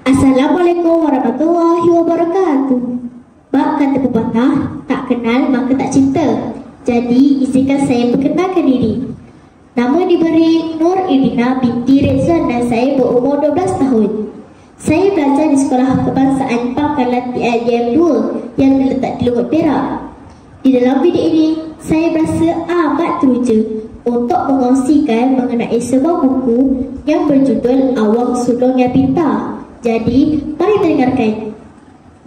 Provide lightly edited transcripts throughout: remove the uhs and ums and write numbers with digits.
Assalamualaikum warahmatullahi wabarakatuh. Bak kata pepatah, tak kenal maka tak cinta. Jadi izinkan saya perkenalkan diri. Nama diberi Nur Idina binti Rezan dan saya berumur 12 tahun. Saya belajar di Sekolah Kebangsaan Pangkalan PIDM 2 yang terletak di Lungut Perak. Di dalam video ini, saya berasa amat teruja untuk mengongsikan mengenai sebuah buku yang berjudul Awang Sulung Yang Pintar. Jadi, mari dengarkan.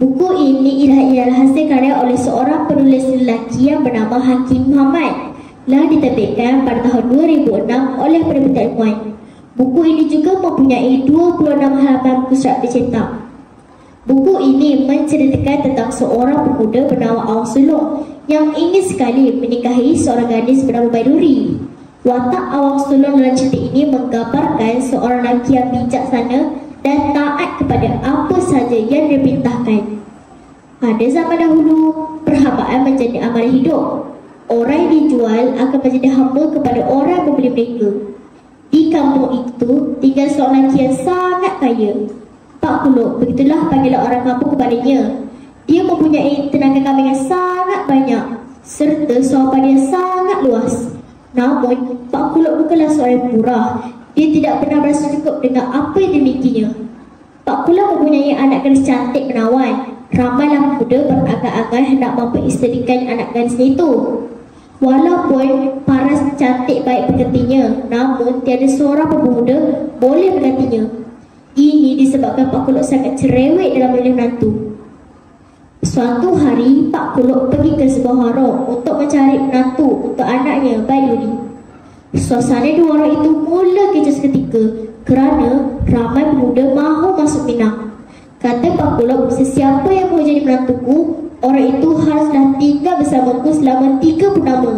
Buku ini ialah hasil karya oleh seorang penulis lelaki yang bernama Hakim Muhammad. Telah diterbitkan pada tahun 2006 oleh Peribatan Ilmuwan. Buku ini juga mempunyai 26 halaman buku surat dicetak. Buku ini menceritakan tentang seorang pemuda bernama Awang Sulung yang ingin sekali menikahi seorang gadis bernama Baiduri. Watak Awang Sulung dalam cerita ini menggambarkan seorang lelaki yang bijaksana dan taat kepada apa sahaja yang diperintahkan. Pada zaman dahulu, perhambaan menjadi amalan hidup. Orang yang dijual akan menjadi hamba kepada orang yang membeli mereka. Di kampung itu tinggal seorang lelaki yang sangat kaya. Pak Kuluk, begitulah panggilan orang kampung kepadanya. Dia mempunyai tenaga kambing yang sangat banyak serta suapan yang sangat luas. Namun, Pak Kuluk bukanlah seorang yang murah. Dia tidak pernah berasa cukup dengan apa yang dimilikinya. Pak Kuluk mempunyai anak gadis cantik menawan. Ramailah pemuda berangan-angan hendak memperisterikan anak gadisnya itu. Walaupun paras cantik baik penggantinya, namun tiada seorang pemuda boleh menggantinya. Ini disebabkan Pak Kuluk sangat cerewet dalam memilih menantu. Suatu hari, Pak Kuluk pergi ke sebuah warung untuk mencari menantu untuk anaknya, Baiduri. Suasana di warung itu mula kecoh seketika kerana ramai pemuda mahu masuk minang. Kata Pak Kuluk, sesiapa yang mahu jadi menantuku, orang itu haruslah tinggal bersamaku selama 3 purnama.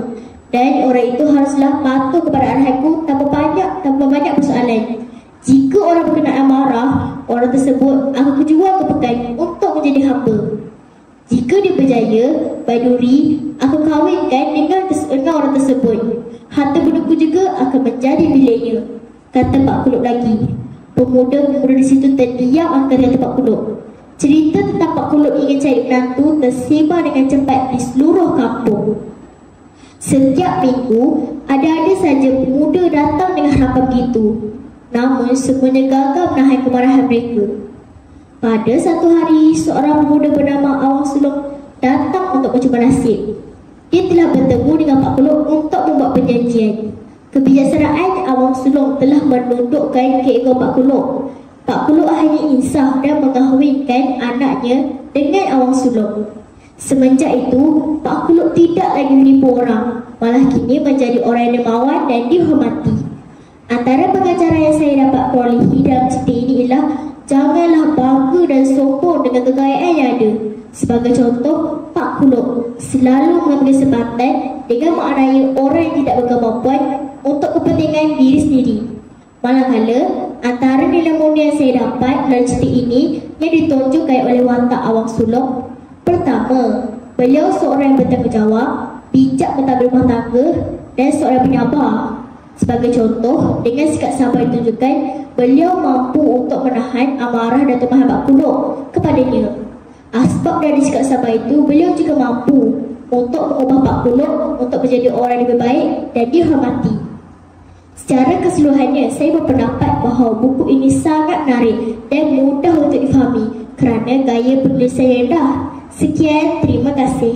Dan orang itu haruslah patuh kepada arahanku tanpa banyak persoalan. Jika orang berkenaan marah, orang tersebut akan kujual ke pekan untuk menjadi hamba. Jika dia berjaya, Baiduri akan kahwinkan dengan orang tersebut. Harta bendaku juga akan menjadi miliknya. Kata Pak Kuluk lagi. Pemuda-pemuda di situ terdiam akan kata Pak Kuluk. Cerita tentang Pak Kuluk ingin cari menantu tersebar dengan cepat di seluruh kampung. Setiap minggu, ada saja pemuda datang dengan harapan begitu. Namun semuanya gagal menahan kemarahan mereka. Pada satu hari, seorang pemuda bernama Awang Sulung datang untuk mencuba nasib. Dia telah bertemu dengan Pak Kuluk untuk membuat perjanjian. Kebijaksanaan Awang Sulung telah menundukkan keego Pak Kuluk. Pak Kuluk hanya insaf dan mengahwinkan anaknya dengan Awang Sulung. Semenjak itu, Pak Kuluk tidak lagi menipu orang, malah kini menjadi orang yang dermawan dan dihormati. Antara pengajaran yang saya dapat perolehi dalam cerita ini ialah janganlah bangga dan sombong dengan kekayaan yang ada. Sebagai contoh, Pak Kuluk selalu mengambil kesempatan dengan mengenai orang yang tidak berkemampuan untuk kepentingan diri sendiri. Manakala, antara nilai mulia yang saya dapat dalam cerita ini yang ditunjukkan oleh watak Awang Sulung. Pertama, beliau seorang yang bertanggungjawab, bijak mentadbir rumah tangga dan seorang penyabar. Sebagai contoh, dengan sikap sabar ditunjukkan, beliau mampu untuk menahan amarah dan kemarahan Pak Kuluk kepadanya. Sebab dari sikap sabar itu, beliau juga mampu untuk mengubah Pak Kuluk untuk menjadi orang yang lebih baik dan dihormati. Secara keseluruhannya, saya berpendapat bahawa buku ini sangat menarik dan mudah untuk difahami kerana gaya penulisan yang indah. Sekian, terima kasih.